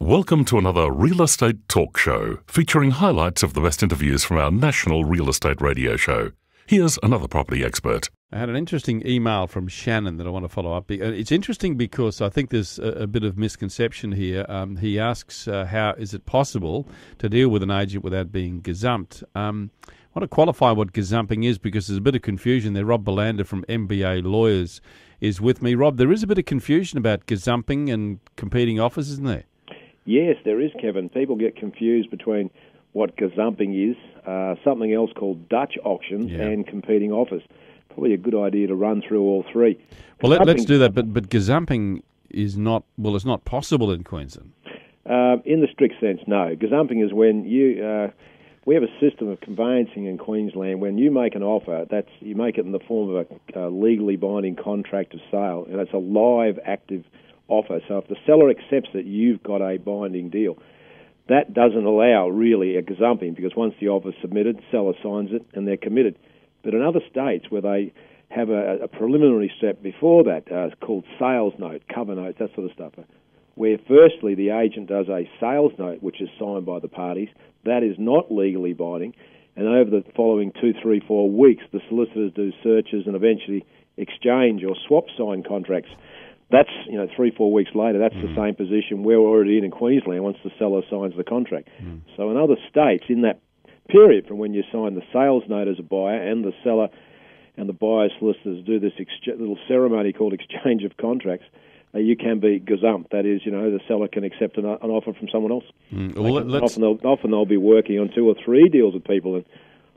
Welcome to another Real Estate Talk Show, featuring highlights of the best interviews from our national real estate radio show. Here's another property expert. I had an interesting email from Shannon that I want to follow up. It's interesting because I think there's a bit of misconception here. He asks, how is it possible to deal with an agent without being gazumped? I want to qualify what gazumping is because there's a bit of confusion there. Rob Balanda from MBA Lawyers is with me. Rob, there is a bit of confusion about gazumping and competing offers, isn't there? Yes, there is, Kevin. People get confused between what gazumping is, something else called Dutch auctions, and competing offers. Probably a good idea to run through all three. Well, let's do that, but gazumping is not, well, it's not possible in Queensland. In the strict sense, no. Gazumping is when we have a system of conveyancing in Queensland. When you make an offer, you make it in the form of a legally binding contract of sale, and it's a live, active offer. So if the seller accepts that you've got a binding deal, that doesn't allow really a gazumping, because once the offer's submitted, the seller signs it and they're committed. But in other states where they have a preliminary step before that, called sales note, cover note, that sort of stuff, where firstly the agent does a sales note which is signed by the parties, that is not legally binding, and over the following 2, 3, 4 weeks the solicitors do searches and eventually exchange or swap signed contracts. That's, 3, 4 weeks later, that's the same position we're already in Queensland once the seller signs the contract. So in other states, in that period from when you sign the sales note as a buyer and the seller and the buyer's solicitors do this little ceremony called exchange of contracts, you can be gazumped. That is, the seller can accept an offer from someone else. Often they'll be working on 2 or 3 deals with people, and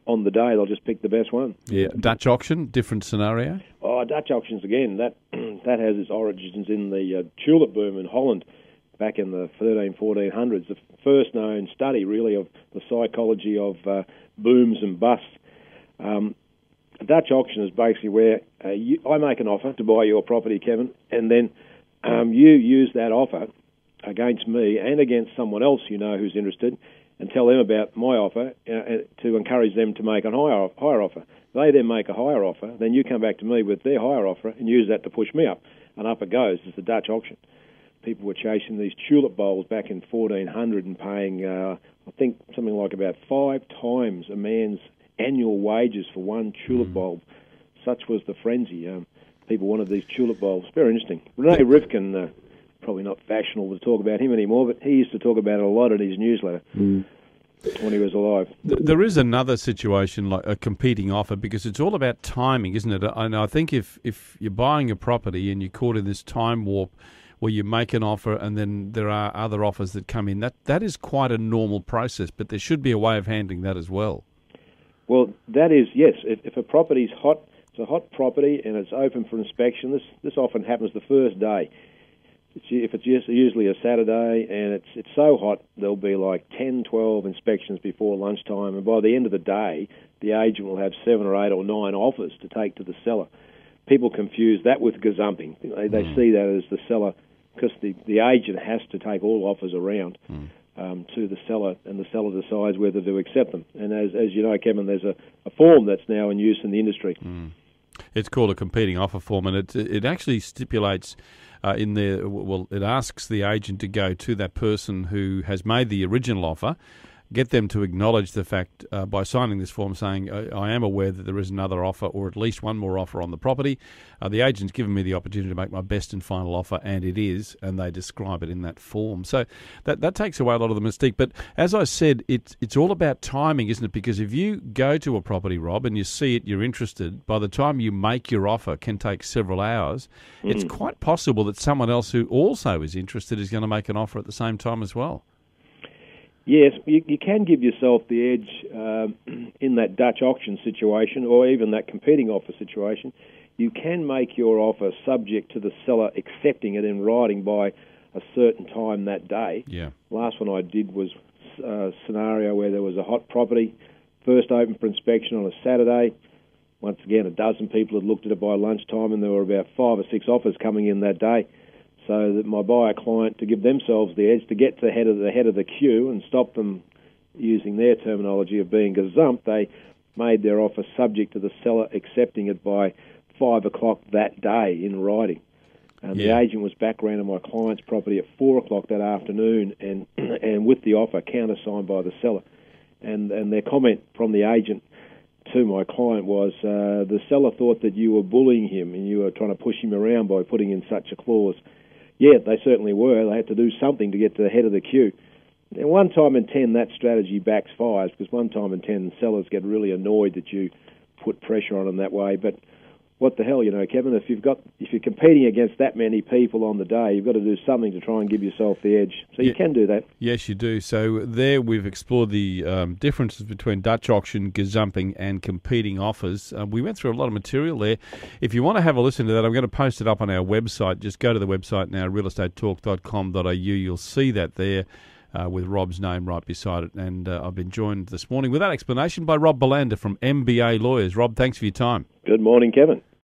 on the day they'll just pick the best one. Yeah, Dutch auction, different scenario. Oh, Dutch auctions again. That has its origins in the tulip boom in Holland back in the 1400s. The first known study, really, of the psychology of booms and busts. A Dutch auction is basically where I make an offer to buy your property, Kevin, and then you use that offer against me and against someone else who's interested, and tell them about my offer to encourage them to make a higher offer. They then make a higher offer, then you come back to me with their higher offer and use that to push me up, and up it goes. It's the Dutch auction. People were chasing these tulip bowls back in 1400 and paying, I think, something like about 5 times a man's annual wages for one tulip bulb. Such was the frenzy. People wanted these tulip bulbs. Very interesting. Renee Rifkin, probably not fashionable to talk about him anymore, but he used to talk about it a lot in his newsletter when he was alive. There is another situation like a competing offer, because it's all about timing, isn't it? And I think if you're buying a property and you're caught in this time warp where you make an offer and then there are other offers that come in, that is quite a normal process, but there should be a way of handling that as well. Well, that is, yes. If a property's hot, it's a hot property and it's open for inspection, this often happens the first day. If it's usually a Saturday and it's so hot, there'll be like 10, 12 inspections before lunchtime, and by the end of the day, the agent will have 7 or 8 or 9 offers to take to the seller. People confuse that with gazumping. They see that as the seller, because the agent has to take all offers around to the seller, and the seller decides whether to accept them. And as you know, Kevin, there's a form that's now in use in the industry. It's called a competing offer form, and it actually stipulates in there, well, it asks the agent to go to that person who has made the original offer, get them to acknowledge the fact by signing this form saying, I am aware that there is another offer or at least one more offer on the property. The agent's given me the opportunity to make my best and final offer, and it is, and they describe it in that form. So that takes away a lot of the mystique. But as I said, it's all about timing, isn't it? Because if you go to a property, Rob, and you see it, you're interested, by the time you make your offer can take several hours. It's quite possible that someone else who also is interested is going to make an offer at the same time as well. Yes, you can give yourself the edge in that Dutch auction situation, or even that competing offer situation. You can make your offer subject to the seller accepting it in writing by a certain time that day. Yeah. Last one I did was a scenario where there was a hot property, first open for inspection on a Saturday. Once again, a dozen people had looked at it by lunchtime, and there were about 5 or 6 offers coming in that day. So that my buyer client, to give themselves the edge, to get to the head of the queue and stop them using their terminology of being gazumped, they made their offer subject to the seller accepting it by 5 o'clock that day in writing. And the agent was back around to my client's property at 4 o'clock that afternoon, and with the offer countersigned by the seller. And their comment from the agent to my client was, the seller thought that you were bullying him and you were trying to push him around by putting in such a clause. Yeah, they certainly were. They had to do something to get to the head of the queue. And 1 time in 10, that strategy backfires, because 1 time in 10, sellers get really annoyed that you put pressure on them that way. But what the hell, Kevin, if you're competing against that many people on the day, you've got to do something to try and give yourself the edge. So you can do that. Yes, you do. So there we've explored the differences between Dutch auction, gazumping and competing offers. We went through a lot of material there. If you want to have a listen to that, I'm going to post it up on our website. Just go to the website now, realestatetalk.com.au. You'll see that there. With Rob's name right beside it. And I've been joined this morning with that explanation by Rob Balanda from MBA Lawyers. Rob, thanks for your time. Good morning, Kevin.